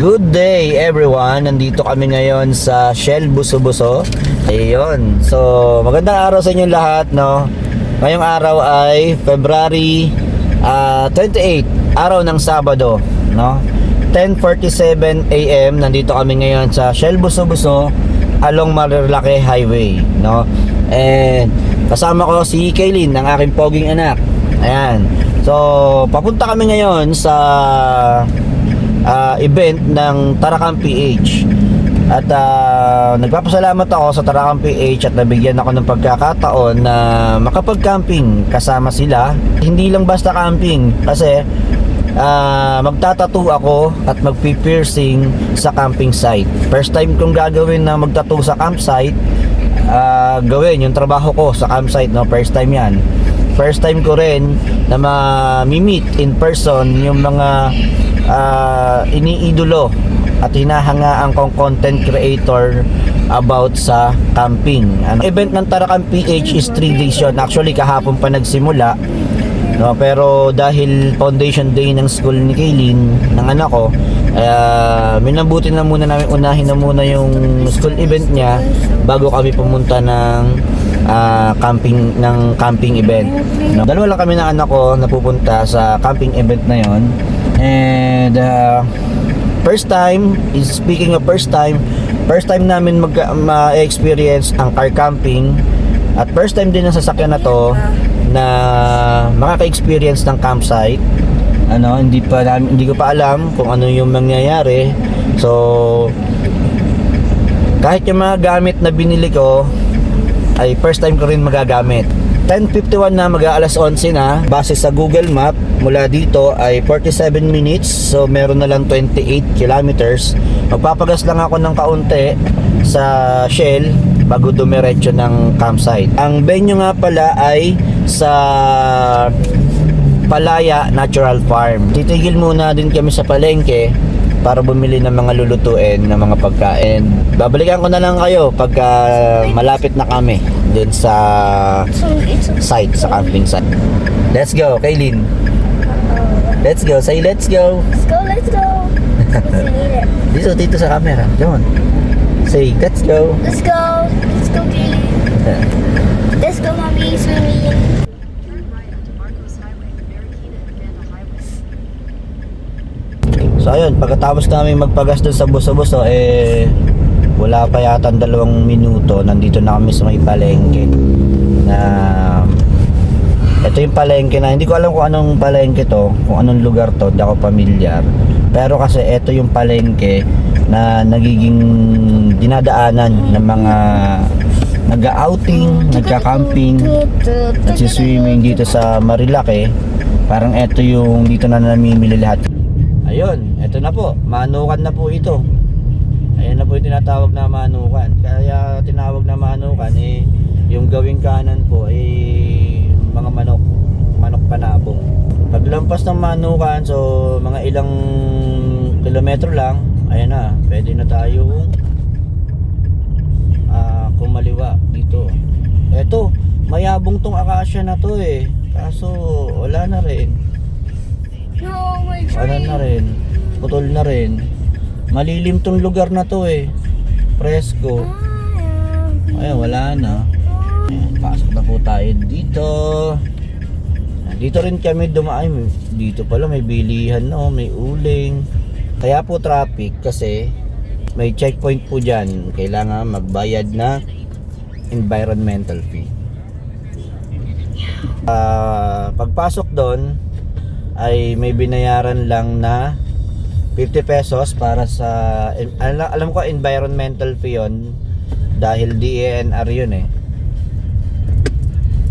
Good day everyone. Nandito kami ngayon sa Shell Buso-Buso. Ayun. So, magandang araw sa inyong lahat, no. Ngayong araw ay February 28, araw ng Sabado, no. 10:47 AM. Nandito kami ngayon sa Shell Buso-Buso along Marilake Highway, no. And kasama ko si Kaylin, ang aking poging anak. Ayan. So, papunta kami ngayon sa event ng Tarakan PH. At nagpapasalamat ako sa Tarakan PH at nabigyan ako ng pagkakataon na makapag-camping kasama sila. Hindi lang basta camping, kasi magtatattoo ako at magpi-piercing sa camping site. First time kong gagawin na magtattoo sa campsite, gawin yung trabaho ko sa campsite, no? First time yan. First time ko rin na ma-meet in person yung mga iniidolo at hinahangaan kong content creator about sa camping. Ang event ng Tarakan PH is 3 days yun. Actually, kahapon pa nagsimula, no? Pero dahil foundation day ng school ni Kaylin, ng anak ko, minabuti na muna namin, unahin na muna yung school event niya bago kami pumunta ng camping event, no? Dalawa lang kami ng anak ko na pupunta sa camping event na yon. And first time, speaking of first time namin ma-experience ang car camping, at first time din ng sasakyan na to na makaka-experience ng campsite. Hindi ko pa alam kung ano yung mangyayari. So kahit yung mga gamit na binili ko ay first time ko rin magagamit. 10:51 na, mag-aalas 11 na. Base sa Google Map, mula dito ay 47 minutes. So meron na lang 28 kilometers. Magpapagas lang ako ng kaunti sa Shell bago dumiretso ng campsite. Ang venue nga pala ay sa Palaya Natural Farm. Titigil muna din kami sa palengke para bumili ng mga lulutuin ng mga pagkain. Babalikan ko na lang kayo pagka malapit na kami dun sa site, sa camping site. Let's go, Kaylin. Let's go, say let's go. Let's go. Dito sa camera. Come on. Say let's go. Let's go, Kaylin. Let's go, mommy, swimming. So ayun, pagkatapos namin magpagas doon sa Buso-Buso, wala pa yata 2 minuto, nandito na kami sa may palengke. Ito yung palengke na, hindi ko alam kung anong palengke to, kung anong lugar to, hindi ako pamilyar. Pero kasi ito yung palengke na nagiging dinadaanan ng mga nag-outing, nagka-camping, nagsiswimming dito sa Marilake. Parang ito yung dito na namimili lahat. Ayun, ito na po, manukan na po ito. Ayan na po yung tinatawag na manukan. Kaya tinawag na manukan, yung gawing kanan po mga manok panabong. Paglampas ng manukan, so mga ilang kilometro lang, ayan na, pwede na tayong kumaliwa dito. Eto, mayabong tong akasya na to kaso wala na rin. No, my Ano na rin, putol na rin. Malilim tong lugar na to presko. Ayun, wala na. Ayan, pasok na po tayo dito. Dito rin kami dumaan. Dito pala may bilihan, no? May uling. Kaya po traffic kasi may checkpoint po dyan. Kailangan magbayad na environmental fee. Pagpasok doon ay may binayaran lang na 50 pesos para sa alam ko environmental fee yun, dahil DENR yun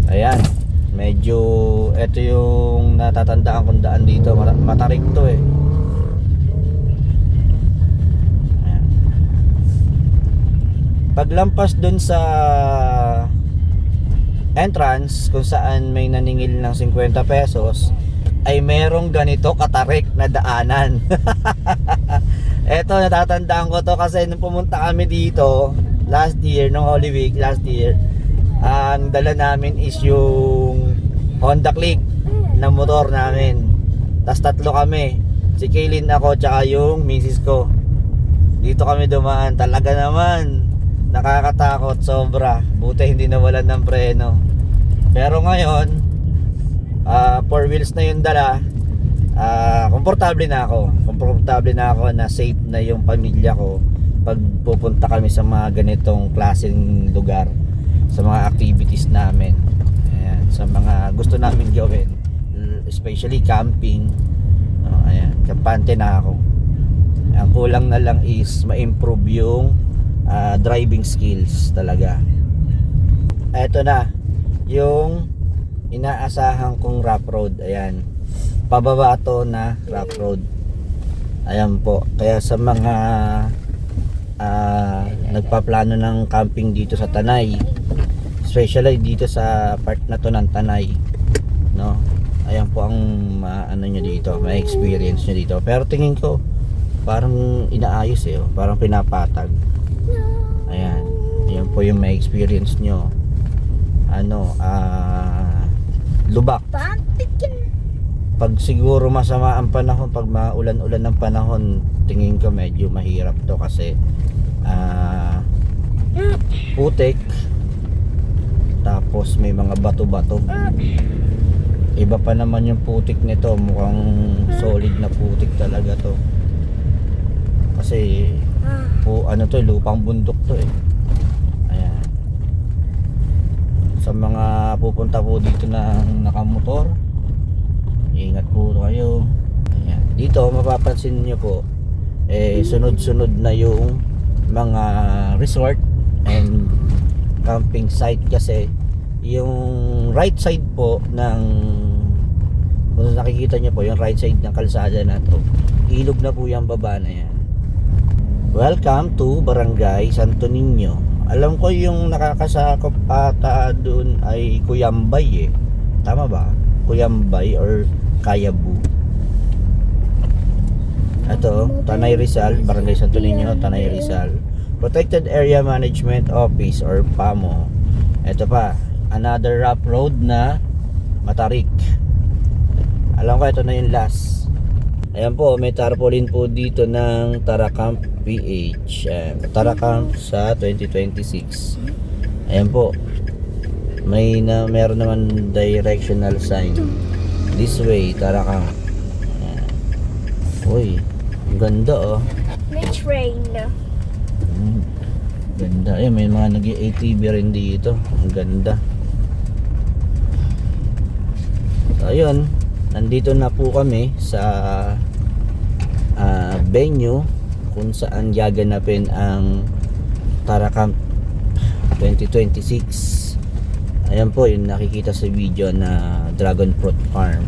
Ayan, medyo ito yung natatandaan kong daan dito, matarik to Ayan. Paglampas dun sa entrance kung saan may naningil ng 50 pesos ay merong ganito katarik na daanan. Eto, natatandaan ko to kasi nung pumunta kami dito last year, nung Holy Week last year, ang dala namin is yung Honda Click na motor namin. Tas 3 kami, si Kaylin, ako, tsaka yung misis ko. Dito kami dumaan, talaga naman nakakatakot sobra. Buti hindi nawalan ng preno. Pero ngayon, 4 wheels na yung dala. Komportable na ako. Komportable na ako na safe na yung pamilya ko pag pupunta kami sa mga ganitong klaseng lugar, sa mga activities namin. Ayan, sa mga gusto namin gawin, especially camping. Ayan, kampante na ako. Ang kulang na lang is ma-improve yung driving skills talaga. Eto na yung inaasahan kong rough road. Ayan, pababa to na rough road. Ayan po, kaya sa mga nagpaplano ng camping dito sa Tanay, especially dito sa part na to ng Tanay, no, ayan po ang ano nyo dito, may experience nyo dito. Pero tingin ko parang inaayos parang pinapatag. Ayan, ayan po yung may experience nyo. Lubak. Pag siguro masama ang panahon, pag maulan-ulan ng panahon, tingin ko medyo mahirap to kasi putik, tapos may mga bato-bato. Iba pa naman yung putik nito, mukhang solid na putik talaga to. Kasi lupang bundok to Ayan. Sa mga pupunta po dito na nakamotor, ingat po kayo. Ayan. Dito mapapansin niyo po sunod-sunod na yung mga resort and camping site, kasi yung right side po ng, kung nakikita niyo po yung right side ng kalsada na to, ilog na po yung baba na yan. Welcome to Barangay Santo Niño. Alam ko yung nakakasakop ata doon ay Cuyambay Tama ba? Cuyambay or Kayabu. Ito, Tanay Rizal, Barangay Santo Niño, Tanay Rizal. Protected Area Management Office or PAMO. Ito pa, another rough road na Matarik. Alam ko ito na yung last. Ayan po, may tarpaulin po dito ng Taracamp PH. Taracamp sa 2026. Ayan po. Meron naman directional sign. This way, Taracamp. Uy, ang ganda May train. Ganda. May mga nag-ATV rin dito. Ang ganda. So, ayun. Nandito na po kami sa venue kung saan gaganapin ang Taracamp 2026. Ayan po yung nakikita sa video na Dragon Fruit Farm.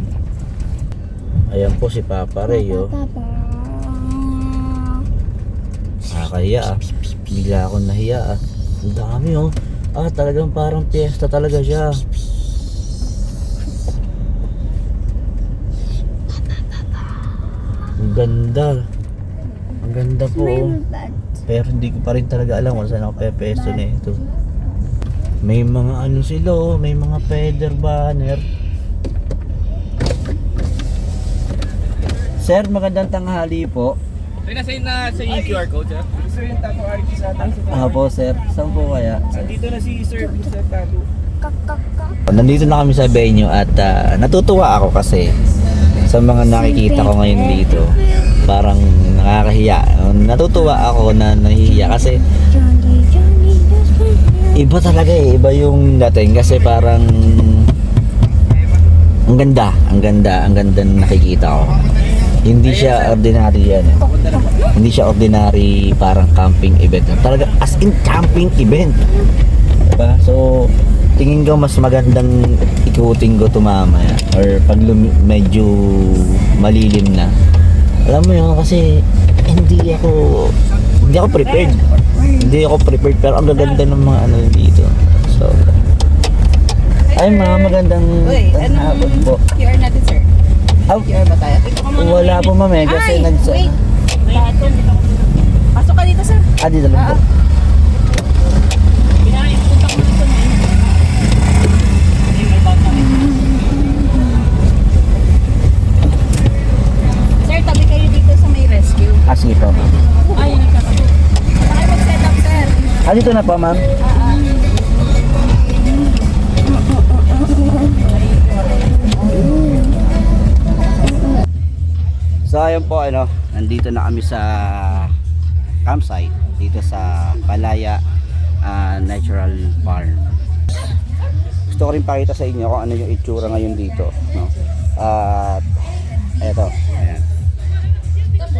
Ayan po si Papa Ray Nakakahiya Bigla akong nahiya Ang dami talagang parang piyesta talaga siya. Ang ganda. Ang ganda po. Pero hindi ko pa rin talaga alam kung saan ako pepesto na ito. May mga sila may mga feather banner. Sir, magandang tanghali po. Nasa yung QR code, sir? Sir, yung tattoo artist sa Po sir, saan po kaya? Dito na si Sir sa tattoo. Nandito na kami sa venue at natutuwa ako kasi sa mga nakikita ko ngayon dito, parang nakakahiya. Natutuwa ako na nahihiya kasi iba talaga iba yung dating kasi parang ang ganda na nakikita ko. Hindi siya ordinary hindi siya ordinary parang camping event. Talaga as in camping event. Diba? So tingin ko mas magandang ikutin ko to mamaya or pag medyo malilim na. Alam mo yun kasi hindi ako prepared. Hindi ako prepared pero ang gaganda ng mga dito. So ay mga magandang hapon po. QR natin, sir. QR ba tayo? Wala po ma'am kasi Wait. Pasok ka dito, sir. dito lang po. Sir, tabi kayo dito sa may rescue. Sige po. Ay, nagkakabot. Ah, dito na po, ma'am. So ayun po, nandito na kami sa campsite dito sa Palaya Natural Farm. Gusto ko rin pakita sa inyo kung ano yung itsura ngayon dito, no? At eto, ayan.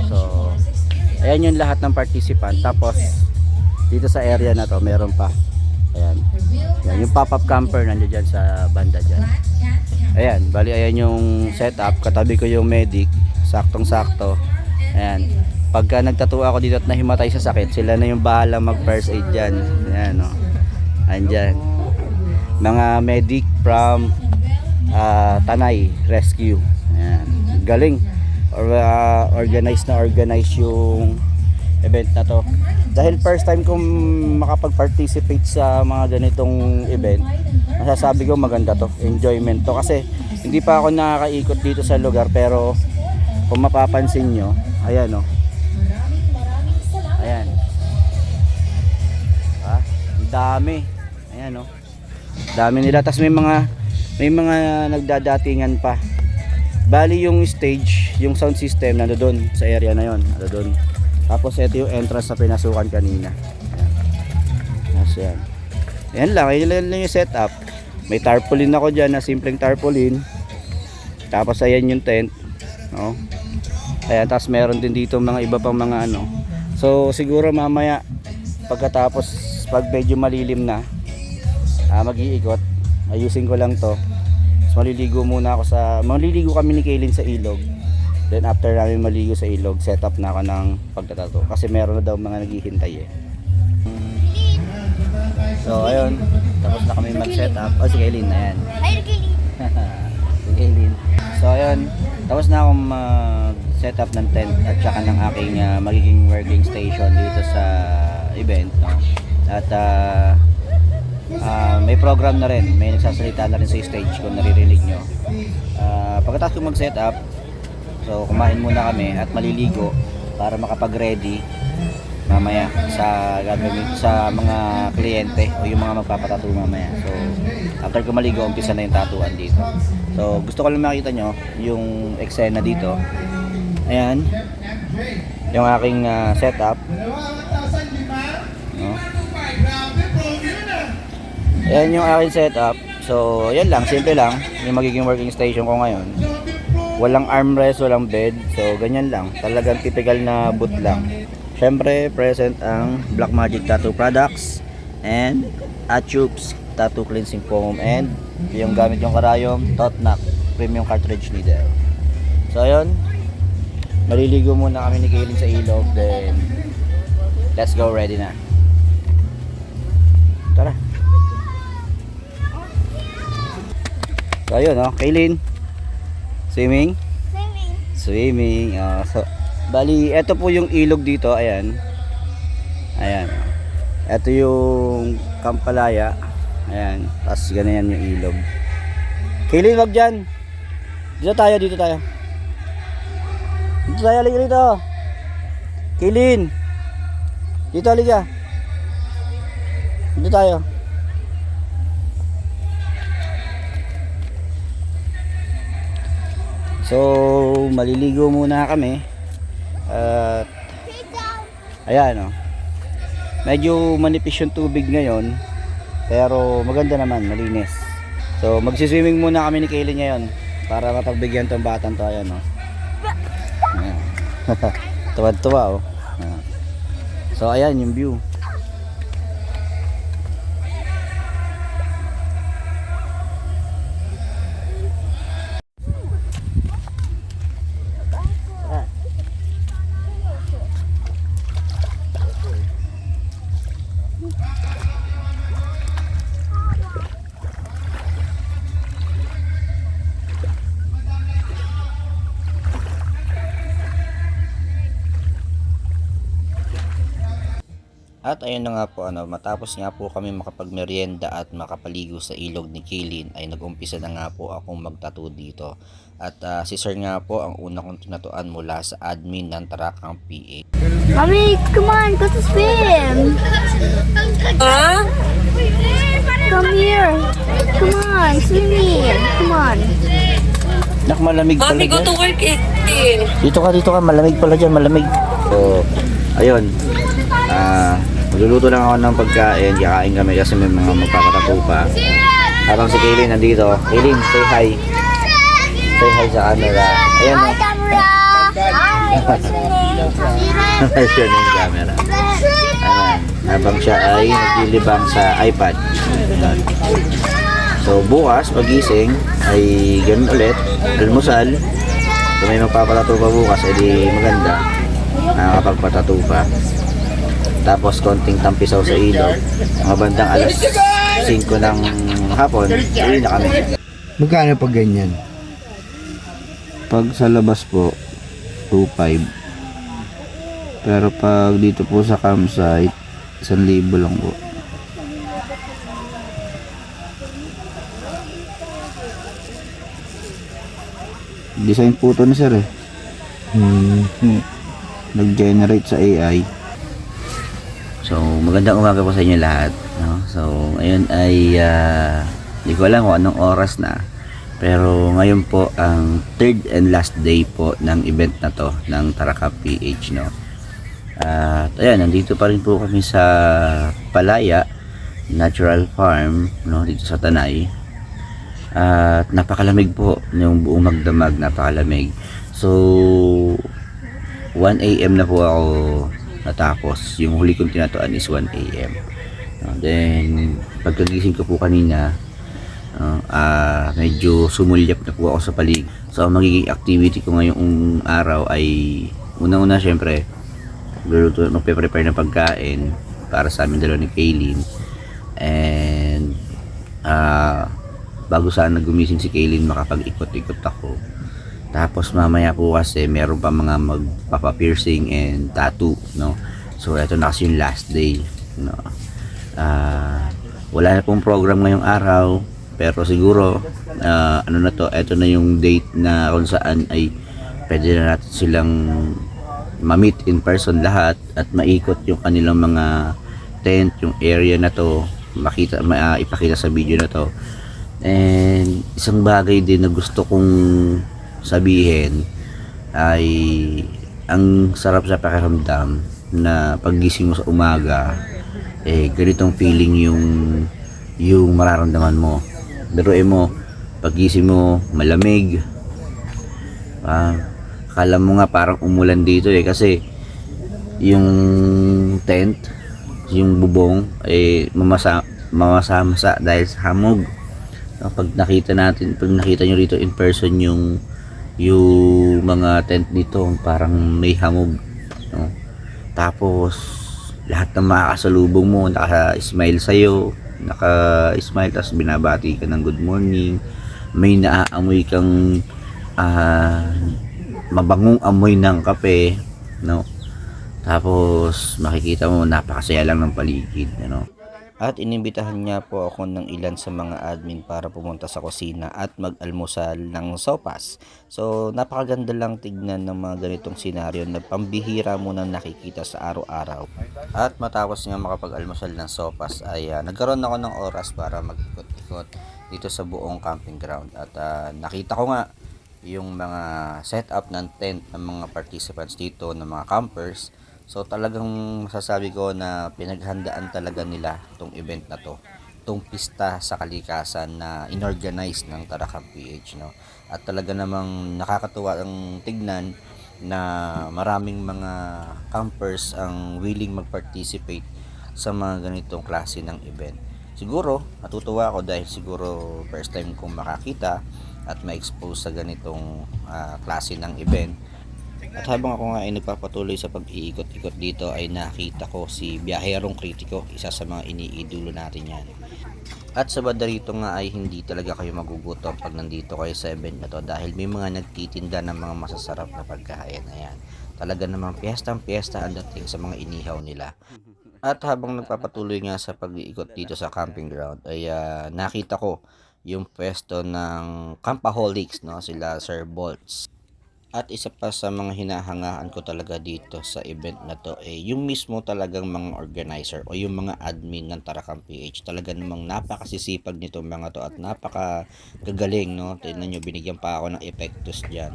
So ayan yung lahat ng participant. Tapos dito sa area na to meron pa, ayan, yan, yung pop-up camper nandiyan dyan sa banda dyan. Ayan, bali ayan yung setup. Katabi ko yung medic, saktong sakto. Ayan, pagka nagtattoo ako dito at nahimatay sa sakit, sila na yung bahala mag first aid dyan. Ayan, no? Andyan mga medic from Tanay Rescue. Ayan, galing. Organize yung event na to. Dahil first time kong makapag-participate sa mga ganitong event, masasabi ko maganda to, enjoyment to, kasi hindi pa ako nakakaikot dito sa lugar. Pero kung mapapansin nyo, ayan o, ayan, ang dami, ayan o, dami nila. Tas may mga nagdadatingan pa. Bali yung stage, yung sound system nandoon sa area na yon, nandoon. Tapos ito yung entrance sa pinasukan kanina. Ayan. Ayan lang, ayan lang yung setup. May tarpaulin ako dyan na simpleng tarpaulin. Tapos ayan yung tent, no? Ayan, tapos meron din dito mga iba pang mga ano. So siguro mamaya pagkatapos, pag medyo malilim na, mag-iikot, ayusin ko lang to. So, maliligo kami ni Kaylin sa ilog. Then after namin maligo sa ilog, set up na ako ng pagtatato. Kasi meron na daw mga naghihintay eh. So ayun, tapos na kami mag-set up. Oh, si Kaylin, ayan. Hi, Gilly. Si Kaylin. So ayun, tapos na akong mag-set up ng tent at saka ng aking magiging working station dito sa event, no? At may program na rin, may nagsasalita na rin sa stage kung naririnig nyo. Pagkatapos kong mag-set up, so kumain muna kami at maliligo para makapag-ready mamaya sa gagawin sa mga kliyente o yung mga magpapatattoo mamaya. So after ko maligo, umpisa na yung tattooan dito. So gusto ko lang makita nyo yung eksena dito. Ayan yung aking setup, no? Ayan yung aking setup. So yan lang, simple lang yung magiging working station ko ngayon. Walang armrest, walang bed. So ganyan lang, talagang typical na boot lang. Syempre present ang Black Magic Tattoo Products and Atubes Tattoo Cleansing Foam, and yung gamit yung karayom Totnak Premium Cartridge Needle. So ayun, maliligo muna kami ni Kaylin sa ilog. Then let's go, ready na. Tara. So ayun, Kaylin, swimming. So bali eto po yung ilog dito, ayan. Eto yung Kampalaya, ayan. Tapos ganyan yung ilog. Kaylin, wag dyan. Dito tayo. Dito tayo, halika dito. Kaylin, dito halika. Dito tayo. So maliligo muna kami. Ayan, medyo manipis yung tubig ngayon, pero maganda naman, malinis. So magsiswimming muna kami ni Kaylin ngayon para mapagbigyan tong batang to. Ayan, ayan. Tuwa-tuwa, Ayan. So ayan yung view. At ayun na nga po, matapos nga po kami makapagmeryenda at makapaligo sa ilog ni Kaylin ay nag-umpisa na nga po akong magtattoo dito. At si Sir nga po ang una kong tinatuan mula sa admin ng Tarakang PH. Mommy, come on, go to swim. Huh? Come here. Come on, swim here. Come on. Nak, malamig pala Mommy, go dyan. to work eh. Dito ka, malamig pala dyan, malamig. So, ayun. Magluluto lang ako ng pagkain, kakain kami kasi may mga magpapatato pa. Habang si Kaylin nandito. Kaylin, say hi. Say hi sa camera. Ayan Hi, o. camera. Hi, what's your name? Where's your name, camera? Ayan. Habang siya ay naglilibang sa iPad. Ayan. So bukas, pagising, ay ganun ulit. Almusal. Kung may magpapatato pa bukas, edi maganda. Nakakapagpatato pa. Tapos konting tampisaw sa ilog. Mga bandang alas 5 ng hapon, uwi na kami. Magkano pag ganyan? Pag sa labas po, 2.5. Pero pag dito po sa campsite, 1,000 lang po. Design po ito ni sir eh. Nag-generate sa AI. So, magandang umaga po sa inyo lahat. No? So, ayun ay hindi ko alam kung anong oras na. Pero ngayon po ang third and last day po ng event na to ng Taraka PH. No? At ayan, nandito pa rin po kami sa Palaya Natural Farm, no, dito sa Tanay. At napakalamig po yung buong magdamag, napakalamig. So 1 AM na po ako natapos. Yung huli kong tinatuan is 1 AM. Then pagkagising ko po kanina, medyo sumulyap na po ako sa paligid. So ang magiging activity ko ngayong araw ay unang-una syempre magpe-prepare ng pagkain para sa amin dalawa ni Kaylin. And bago sana gumising si Kaylin, makapag-ikot-ikot ako. Tapos mamaya po kasi meron pa mga magpapa-piercing and tattoo, no? So ito na kasi yung last day, no? Wala na pong program ngayong araw, pero siguro ano na to, ito na yung date na kung saan ay pwede na natin silang ma-meet in person lahat at maikot yung kanilang mga tent, yung area na to, ipakita sa video na to. And isang bagay din na gusto kong sabihin ay ang sarap sa pakiramdam na paggising mo sa umaga, ganitong feeling yung mararamdaman mo. Biruin mo, paggising mo malamig, akala mo nga parang umulan dito kasi yung tent, yung bubong mamasa dahil sa hamog. Pag nakita nyo rito in person yung mga tent dito, parang may hamog, no? Tapos lahat ng makakasalubong mo naka-smile sa'yo, naka-smile, tapos binabati ka ng good morning. May naaamoy kang mabangong amoy ng kape, no? Tapos makikita mo napakasaya lang ng paligid, no? At inimbitahan niya po ako ng ilan sa mga admin para pumunta sa kusina at mag-almusal ng sopas. So napakaganda lang tignan ng mga ganitong senaryo na pambihira mo nang nakikita sa araw-araw. At matapos nga makapag-almusal ng sopas ay nagkaroon ako ng oras para mag-ikot-ikot dito sa buong camping ground. At nakita ko nga yung mga setup ng tent ng mga participants dito, ng mga campers. So talagang masasabi ko na pinaghandaan talaga nila itong event na to, itong pista sa kalikasan na inorganize ng Tarakang PH, no? At talaga namang nakakatuwa ang tignan na maraming mga campers ang willing mag-participate sa mga ganitong klase ng event. Siguro natutuwa ako dahil siguro first time kong makakita at ma-expose sa ganitong klase ng event. At habang ako nga ay nagpapatuloy sa pag-iikot-ikot dito ay nakita ko si Biyaherong Kritiko, isa sa mga iniidolo natin yan. At sa banda rito nga ay hindi talaga kayo magugutom pag nandito kayo sa event na to dahil may mga nagtitinda ng mga masasarap na pagkain. Ayan. Talaga namang piyestang-piyesta ang dating sa mga inihaw nila. At habang nagpapatuloy nga sa pag-iikot dito sa camping ground ay nakita ko yung pwesto ng Campaholics, no, sila Sir Bolts. At isa pa sa mga hinahangaan ko talaga dito sa event na to yung mismo talagang mga organizer o yung mga admin ng Tarakam PH. Talaga namang napakasisipag nitong mga to at napakagaling, no. Tingnan nyo, binigyan pa ako ng epektos diyan.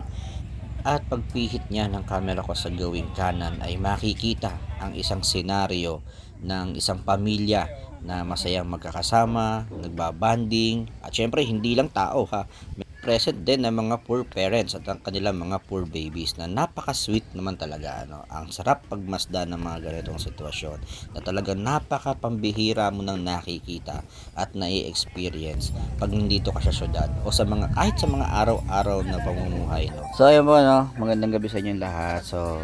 At pagpihit niya ng camera ko sa gawing kanan ay makikita ang isang senaryo ng isang pamilya na masayang magkakasama, nagbabanding, at syempre hindi lang tao ha. May present din ng mga poor parents at ang kanilang mga poor babies na napaka-sweet naman talaga, ano. Ang sarap pagmasdan ng mga ganitong sitwasyon na talagang napaka-pambihira mo nang nakikita at nai-experience pag nandito ka sa syudad o sa mga kahit sa mga araw-araw na pamumuhay, no. So ayun po, no, magandang gabi sa inyo lahat. So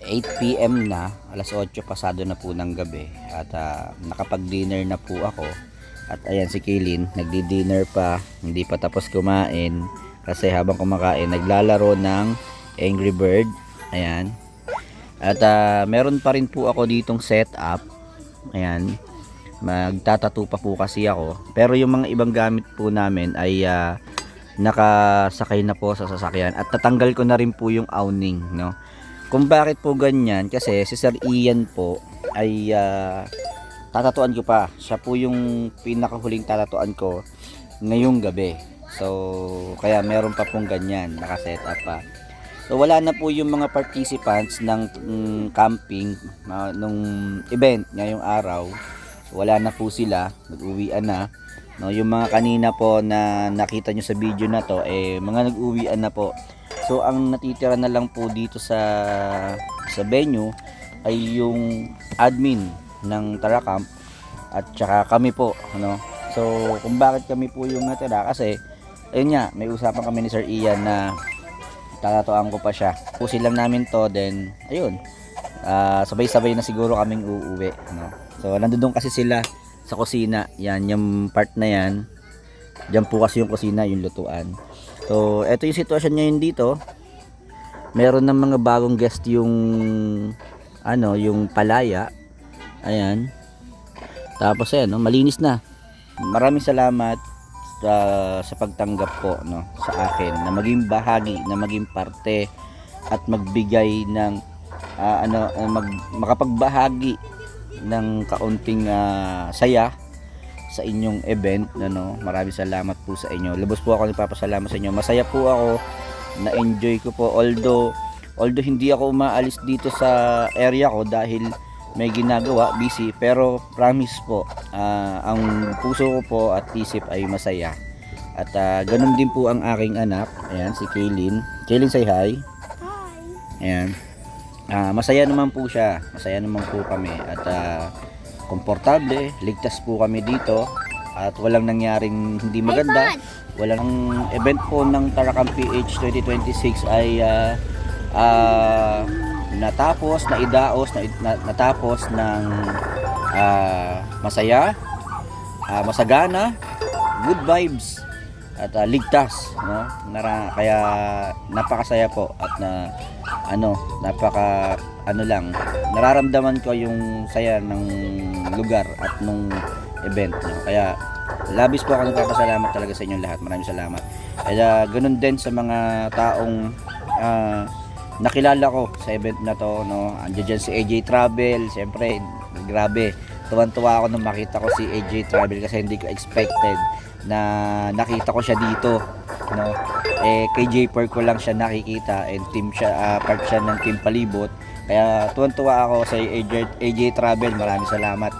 8 PM na, alas 8 pasado na po ng gabi at nakapag-dinner na po ako. At ayan si Kaylin, nagdi-dinner pa, hindi pa tapos kumain kasi habang kumakain naglalaro ng Angry Bird. Ayan. At meron pa rin po ako ditong setup. Ayan. Magtatattoo pa po kasi ako. Pero yung mga ibang gamit po namin ay nakasakay na po sa sasakyan at tatanggal ko na rin po yung awning, no. Kung bakit po ganyan, kasi si Sir Ian po ay tatatuan ko pa. Siya po yung pinakahuling tatatuan ko ngayong gabi. So, kaya meron pa pong ganyan, nakaset up pa. So, wala na po yung mga participants ng camping nung event ngayong araw. Wala na po sila, nag-uwian na. No, yung mga kanina po na nakita nyo sa video na to, mga nag-uwian na po. So, ang natitira na lang po dito sa venue ay yung admin ng Tarakam at saka kami po, ano. So kung bakit kami po yung natira, kasi ayun nga, may usapan kami ni Sir Ian na tatatuan ko pa siya. Pusin lang namin to, then ayun, sabay-sabay na siguro kaming uuwi, no. So nandoon kasi sila sa kusina, yan yung part na yan. Diyan po kasi yung kusina, yung lutuan. So eto yung sitwasyon ngayon dito. Meron ng mga bagong guest yung yung palaya. Ayan. Tapos ayan, no, malinis na. Maraming salamat sa pagtanggap po, no, sa akin na maging bahagi, na maging parte at magbigay ng makapagbahagi ng kaunting saya sa inyong event, ano. Maraming salamat po sa inyo. Lubos po ako nagpapasalamat sa inyo. Masaya po ako, na-enjoy ko po, although hindi ako umaalis dito sa area ko dahil may ginagawa, busy, pero promise po, ang puso ko po at isip ay masaya. At ganun din po ang aking anak, ayan, si Kaylin. Kaylin, say hi. Hi. Ayan. Masaya naman po siya, masaya naman po kami at komportable, ligtas po kami dito at walang nangyaring hindi maganda. Walang event po ng Tarakam PH 2026 ay natapos ng masaya, masagana, good vibes at ligtas, no. Kaya napakasaya po at nararamdaman ko yung saya ng lugar at nung event, no. Kaya labis po ako nagpapasalamat talaga sa inyong lahat. Maraming salamat. Kaya ganun din sa mga taong nakilala ko sa event na to, no. Andiyan dyan si AJ Travel. Siyempre, grabe, tuwan-tuwa ako nung makita ko si AJ Travel kasi hindi ko expected na nakita ko siya dito, no. Kay J-Park ko lang siya nakikita and team siya, part siya ng Team Palibot. Kaya tuwan-tuwa ako sa AJ Travel. Maraming salamat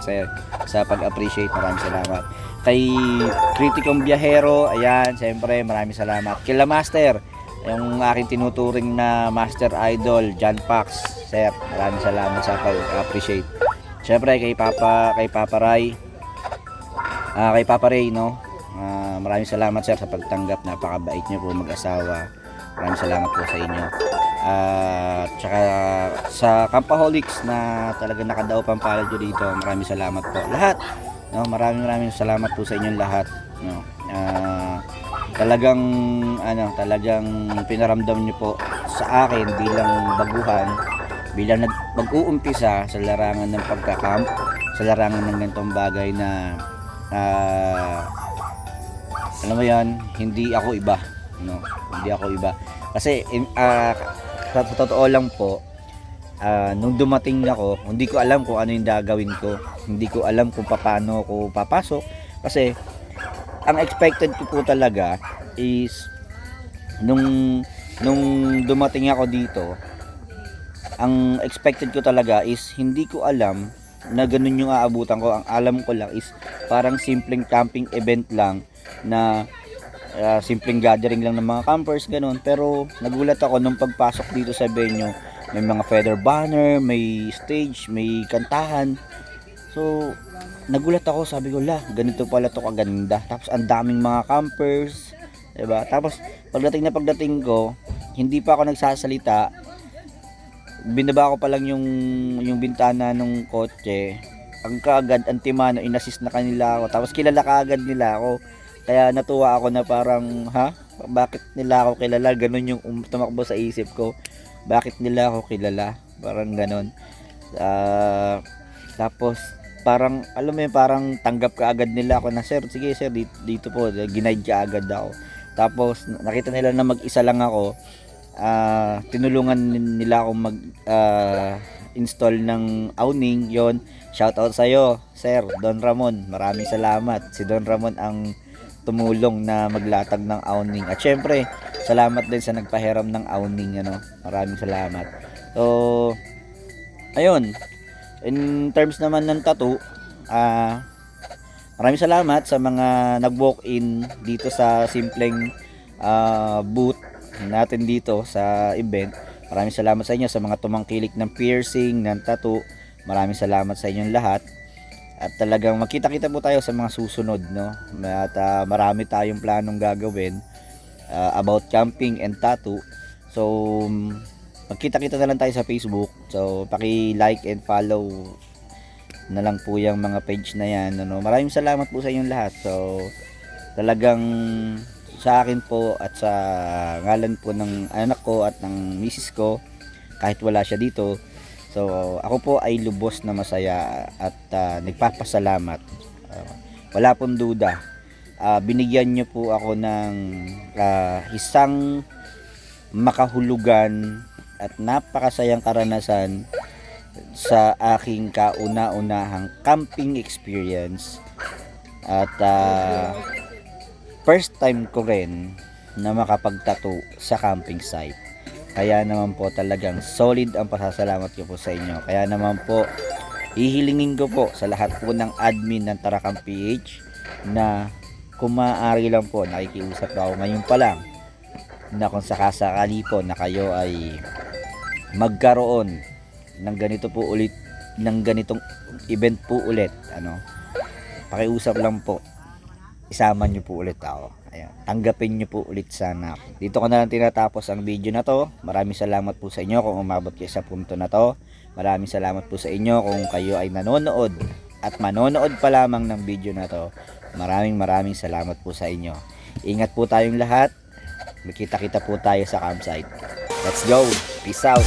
sa pag-appreciate. Maraming salamat. Kay Kritikong Biyahero, ayan, siyempre maraming salamat. Kila Master, yung aking tinuturing na Master Idol, John Pax, sir, maraming salamat sa pag-appreciate. Siyempre kay Papa Ray, no. Maraming salamat, sir, sa pagtanggap. Napakabait niyo po mag-asawa. Maraming salamat po sa inyo. Tsaka sa Campaholics na talaga nakadao pampalad nyo dito, maraming salamat po lahat, no. Maraming salamat po sa inyong lahat, no. Talagang pinaramdam niyo po sa akin bilang baguhan, bilang mag-uumpisa sa larangan ng pagka-camp, sa larangan ng ganitong bagay na alam mo yan, hindi ako iba, no? Hindi ako iba. Kasi sa totoo lang po, nung dumating ako, hindi ko alam kung ano yung gagawin ko. Hindi ko alam kung paano ako papasok. Kasi ang expected ko po talaga is nung dumating ako dito, ang expected ko talaga is hindi ko alam na ganun yung aabutan ko. Ang alam ko lang is parang simpleng camping event lang na simpleng gathering lang ng mga campers, ganun. Pero nagulat ako nung pagpasok dito sa venue, may mga feather banner, may stage, may kantahan. So nagulat ako, sabi ko, la, ganito pala to kaganda. Tapos ang daming mga campers, diba? Tapos pagdating ko, hindi pa ako nagsasalita, binaba ko pa lang yung bintana ng kotse, ang kaagad antimano inassist na kanila ako, tapos kilala kaagad nila ako. Kaya natuwa ako na parang, bakit nila ako kilala? Ganun yung tumakbo sa isip ko. Bakit nila ako kilala? Parang ganun. Tapos parang, alam mo yun, parang tanggap ka agad nila ako na, sir, sige sir, dito po, ginaid ka agad ako. Tapos nakita nila na mag-isa lang ako, tinulungan nila ako mag-install ng awning. Yon, shoutout sa'yo, sir, Don Ramon, maraming salamat. Si Don Ramon ang tumulong na maglatag ng awning. At syempre, salamat din sa nagpahiram ng awning, ano. Maraming salamat. So, ayun. In terms naman ng tattoo, maraming salamat sa mga nag-walk-in dito sa simpleng booth natin dito sa event. Maraming salamat sa inyo sa mga tumangkilik ng piercing, ng tattoo. Maraming salamat sa inyong lahat. At talagang magkita-kita po tayo sa mga susunod, no? At marami tayong planong gagawin about camping and tattoo. So magkita-kita na lang tayo sa Facebook. So paki-like and follow na lang po yung mga page na yan, ano? Maraming salamat po sa inyong lahat. So talagang sa akin po at sa ngalan po ng anak ko at ng misis ko, kahit wala siya dito, so ako po ay lubos na masaya at nagpapasalamat. Wala pong duda, binigyan nyo po ako ng isang makahulugan at napakasayang karanasan sa aking kauna-unahang camping experience. At first time ko rin na makapagtattoo sa camping site. Kaya naman po talagang solid ang pasasalamat ko po sa inyo. Kaya naman po hihilingin ko po sa lahat po ng admin ng Tarakam PH na kung maaari lang po, nakikiusap ako ngayon pa lang, na kung sakasakali po na kayo ay magkaroon ng ganito po ulit, ng ganitong event po ulit, ano, pakiusap lang po, isama nyo po ulit ako. Ayan, tanggapin nyo po ulit sana ako. Dito ko na lang tinatapos ang video na to. Maraming salamat po sa inyo kung umabot kayo sa punto na to. Maraming salamat po sa inyo kung kayo ay nanonood at manonood pa lamang ng video na to. Maraming salamat po sa inyo. Ingat po tayong lahat. Magkita-kita po tayo sa campsite. Let's go. Peace out.